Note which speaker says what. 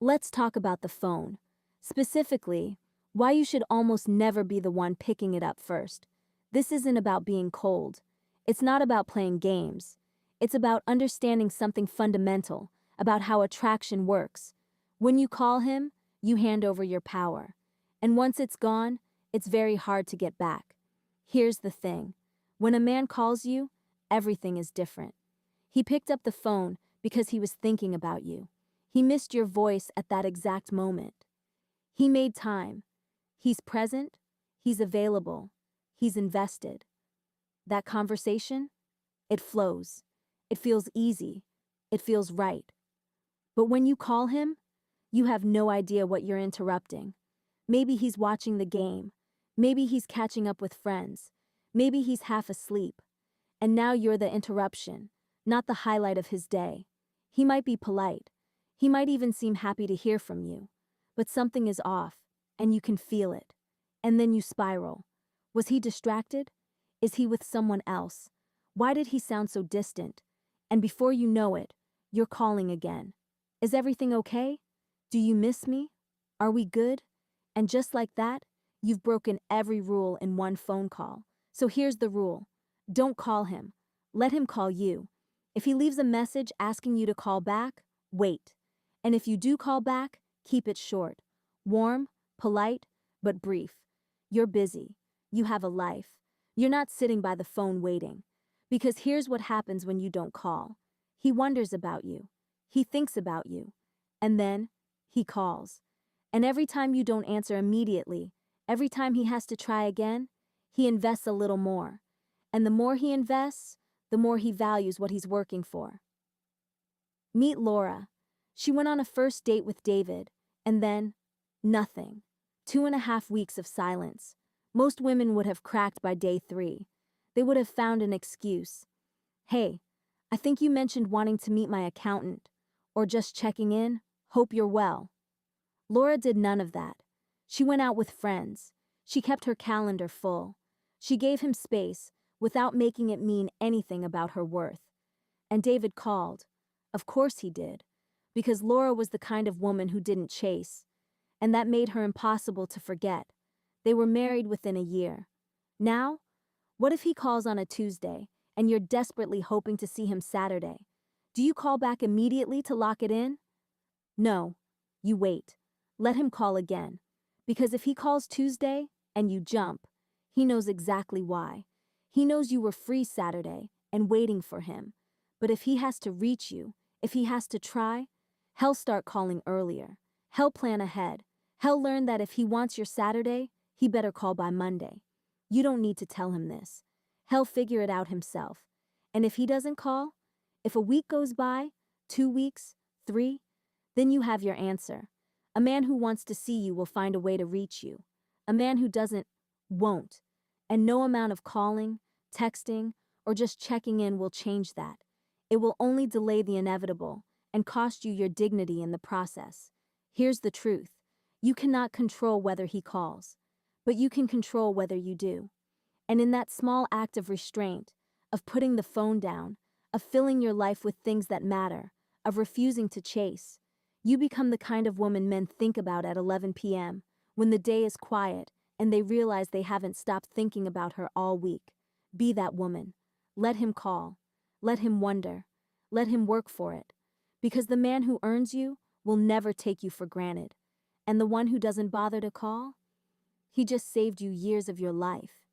Speaker 1: Let's talk about the phone. Specifically, why you should almost never be the one picking it up first. This isn't about being cold. It's not about playing games. It's about understanding something fundamental about how attraction works. When you call him, you hand over your power. And once it's gone, it's very hard to get back. Here's the thing. When a man calls you, everything is different. He picked up the phone because he was thinking about you. He missed your voice at that exact moment. He made time. He's present. He's available. He's invested. That conversation? It flows. It feels easy. It feels right. But when you call him, you have no idea what you're interrupting. Maybe he's watching the game. Maybe he's catching up with friends. Maybe he's half asleep. And now you're the interruption, not the highlight of his day. He might be polite. He might even seem happy to hear from you. But something is off, and you can feel it. And then you spiral. Was he distracted? Is he with someone else? Why did he sound so distant? And before you know it, you're calling again. Is everything okay? Do you miss me? Are we good? And just like that, you've broken every rule in one phone call. So here's the rule. Don't call him. Let him call you. If he leaves a message asking you to call back, wait. And if you do call back, keep it short. Warm, polite, but brief. You're busy. You have a life. You're not sitting by the phone waiting. Because here's what happens when you don't call. He wonders about you. He thinks about you. And then, he calls. And every time you don't answer immediately, every time he has to try again, he invests a little more. And the more he invests, the more he values what he's working for. Meet Laura. She went on a first date with David, and then, nothing. 2.5 weeks of silence. Most women would have cracked by day 3. They would have found an excuse. Hey, I think you mentioned wanting to meet my accountant. Or just checking in, hope you're well. Laura did none of that. She went out with friends. She kept her calendar full. She gave him space without making it mean anything about her worth. And David called. Of course he did. Because Laura was the kind of woman who didn't chase. And that made her impossible to forget. They were married within a year. Now, what if he calls on a Tuesday, and you're desperately hoping to see him Saturday? Do you call back immediately to lock it in? No, you wait. Let him call again. Because if he calls Tuesday, and you jump, he knows exactly why. He knows you were free Saturday, and waiting for him. But if he has to reach you, if he has to try, he'll start calling earlier. He'll plan ahead. He'll learn that if he wants your Saturday, he better call by Monday. You don't need to tell him this. He'll figure it out himself. And if he doesn't call, if a week goes by, 2 weeks, 3, then you have your answer. A man who wants to see you will find a way to reach you. A man who doesn't, won't. And no amount of calling, texting, or just checking in will change that. It will only delay the inevitable and cost you your dignity in the process. Here's the truth. You cannot control whether he calls, but you can control whether you do. And in that small act of restraint, of putting the phone down, of filling your life with things that matter, of refusing to chase, you become the kind of woman men think about at 11 p.m., when the day is quiet and they realize they haven't stopped thinking about her all week. Be that woman. Let him call. Let him wonder. Let him work for it. Because the man who earns you will never take you for granted. And the one who doesn't bother to call, he just saved you years of your life.